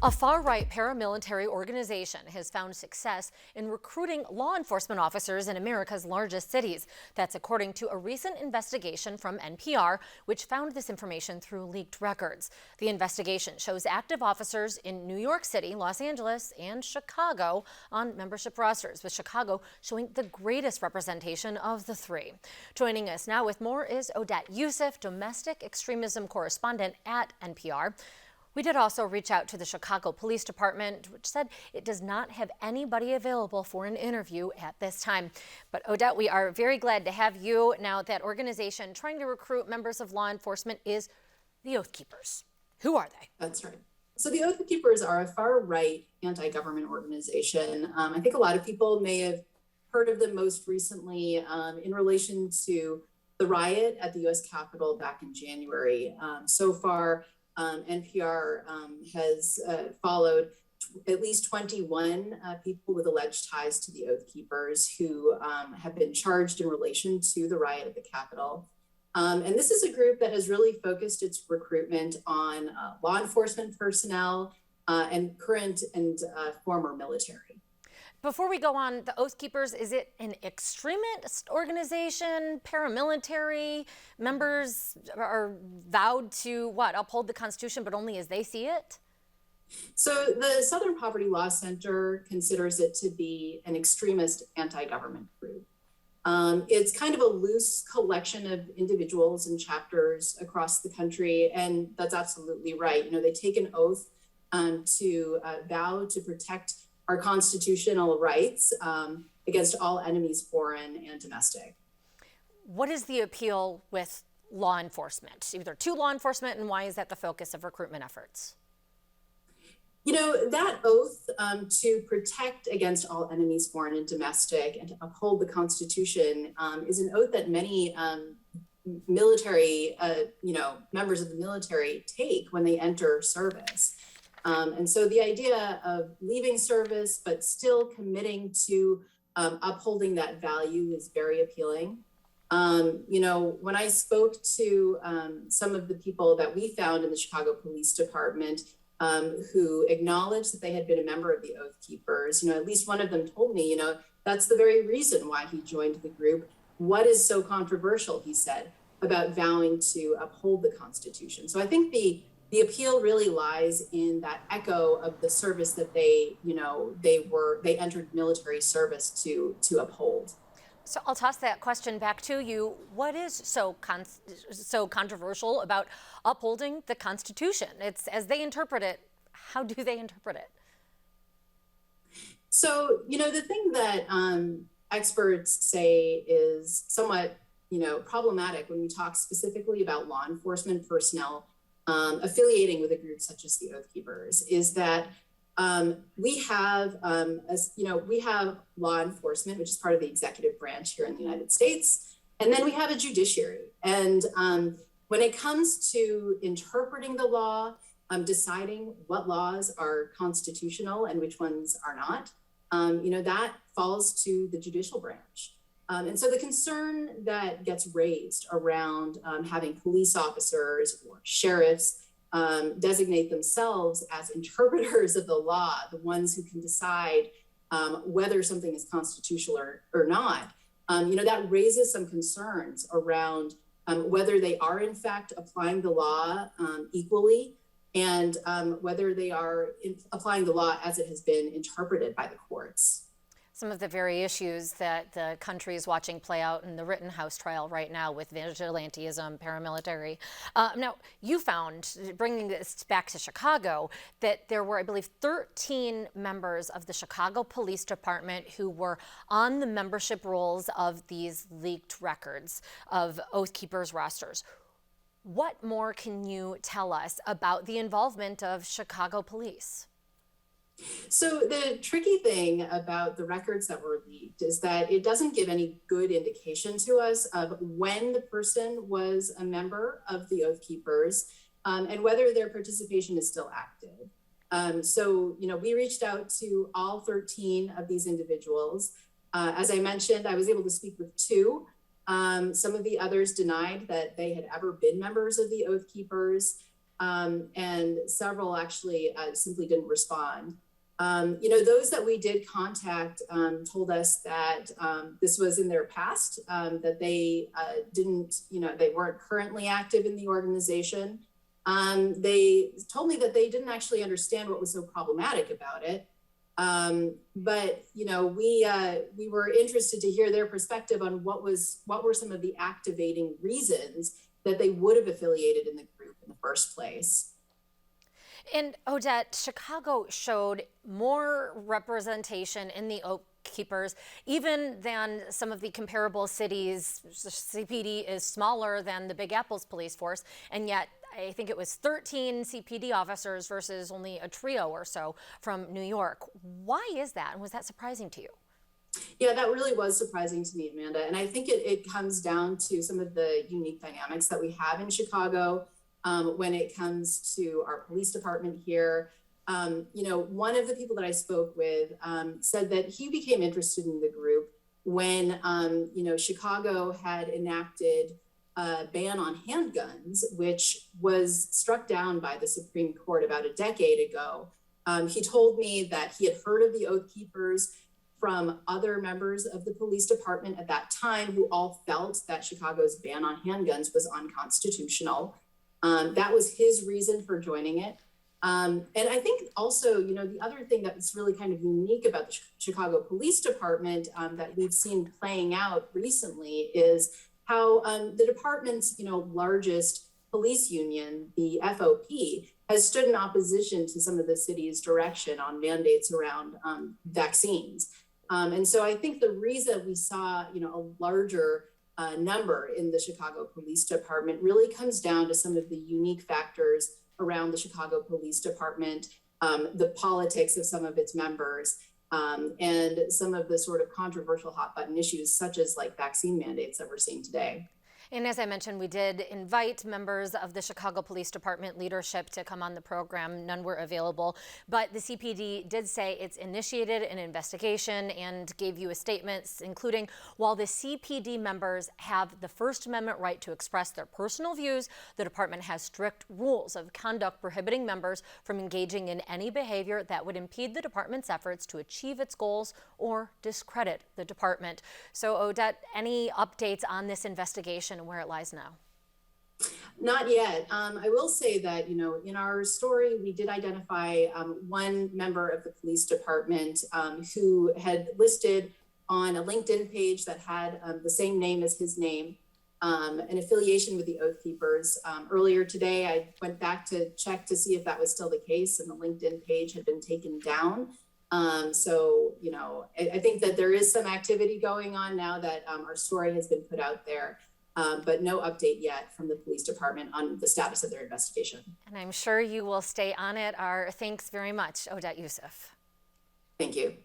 A far-right paramilitary organization has found success in recruiting law enforcement officers in America's largest cities. That's according to a recent investigation from NPR, which found this information through leaked records. The investigation shows active officers in New York City, Los Angeles, and Chicago on membership rosters, with Chicago showing the greatest representation of the three. Joining us now with more is Odette Youssef, domestic extremism correspondent at NPR. We did also reach out to the Chicago Police Department, which said it does not have anybody available for an interview at this time. But Odette, we are very glad to have you. Now, that organization trying to recruit members of law enforcement is the Oath Keepers. Who are they? That's right. So the Oath Keepers are a far-right anti-government organization. I think a lot of people may have heard of them most recently in relation to the riot at the U.S. Capitol back in January. So far, NPR has followed at least 21 people with alleged ties to the Oath Keepers who have been charged in relation to the riot at the Capitol. And this is a group that has really focused its recruitment on law enforcement personnel and current and former military. Before we go on, the Oath Keepers, is it an extremist organization, paramilitary? Members are vowed to, uphold the Constitution, but only as they see it? So the Southern Poverty Law Center considers it to be an extremist anti-government group. It's kind of a loose collection of individuals and chapters across the country, and that's absolutely right. You know, they take an oath to vow to protect our constitutional rights against all enemies, foreign and domestic. What is the appeal with law enforcement, either to law enforcement, and why is that the focus of recruitment efforts? You know, that oath to protect against all enemies, foreign and domestic, and to uphold the Constitution is an oath that many military, members of the military take when they enter service. And so the idea of leaving service, but still committing to upholding that value is very appealing. When I spoke to some of the people that we found in the Chicago Police Department who acknowledged that they had been a member of the Oath Keepers, at least one of them told me, that's the very reason why he joined the group. What is so controversial, he said, about vowing to uphold the Constitution? So I think the appeal really lies in that echo of the service that they entered military service to uphold. So I'll toss that question back to you. What is so controversial about upholding the Constitution? It's as they interpret it. How do they interpret it? So, the thing that experts say is somewhat, problematic when we talk specifically about law enforcement personnel affiliating with a group such as the Oath Keepers is that we have law enforcement, which is part of the executive branch here in the United States, and then we have a judiciary. And when it comes to interpreting the law, deciding what laws are constitutional and which ones are not, that falls to the judicial branch. And so the concern that gets raised around having police officers or sheriffs designate themselves as interpreters of the law, the ones who can decide whether something is constitutional or not, that raises some concerns around whether they are in fact applying the law equally and whether they are applying the law as it has been interpreted by the courts. Some of the very issues that the country is watching play out in the Rittenhouse trial right now with vigilantism, paramilitary. Now, you found, bringing this back to Chicago, that there were, I believe, 13 members of the Chicago Police Department who were on the membership rolls of these leaked records of Oath Keepers rosters. What more can you tell us about the involvement of Chicago police? So the tricky thing about the records that were leaked is that it doesn't give any good indication to us of when the person was a member of the Oath Keepers and whether their participation is still active. So we reached out to all 13 of these individuals. As I mentioned, I was able to speak with two. Some of the others denied that they had ever been members of the Oath Keepers. and several actually simply didn't respond. Those that we did contact told us that this was in their past, that they didn't, they weren't currently active in the organization. They told me that they didn't actually understand what was so problematic about it. But we were interested to hear their perspective on what were some of the activating reasons that they would have affiliated in the group in the first place. And Odette, Chicago showed more representation in the Oath Keepers, even than some of the comparable cities. CPD is smaller than the Big Apple's police force, and yet I think it was 13 CPD officers versus only a trio or so from New York. Why is that, and was that surprising to you? Yeah, that really was surprising to me, Amanda. And I think it comes down to some of the unique dynamics that we have in Chicago when it comes to our police department here. One of the people that I spoke with said that he became interested in the group when, Chicago had enacted a ban on handguns, which was struck down by the Supreme Court about a decade ago. He told me that he had heard of the Oath Keepers from other members of the police department at that time who all felt that Chicago's ban on handguns was unconstitutional. That was his reason for joining it. And I think also, the other thing that's really kind of unique about the Chicago Police Department that we've seen playing out recently is how the department's, largest police union, the FOP, has stood in opposition to some of the city's direction on mandates around vaccines. And so I think the reason we saw, a larger number in the Chicago Police Department really comes down to some of the unique factors around the Chicago Police Department, the politics of some of its members, and some of the sort of controversial hot button issues, such as like vaccine mandates that we're seeing today. And as I mentioned, we did invite members of the Chicago Police Department leadership to come on the program. None were available, but the CPD did say it's initiated an investigation and gave you a statement, including while the CPD members have the First Amendment right to express their personal views, the department has strict rules of conduct prohibiting members from engaging in any behavior that would impede the department's efforts to achieve its goals or discredit the department. So, Odette, any updates on this investigation and where it lies now? Not yet. I will say that, in our story, we did identify one member of the police department who had listed on a LinkedIn page that had the same name as his name, an affiliation with the Oath Keepers. Earlier today, I went back to check to see if that was still the case, and the LinkedIn page had been taken down. So, I think that there is some activity going on now that our story has been put out there. But no update yet from the police department on the status of their investigation. And I'm sure you will stay on it. Our thanks very much, Odette Youssef. Thank you.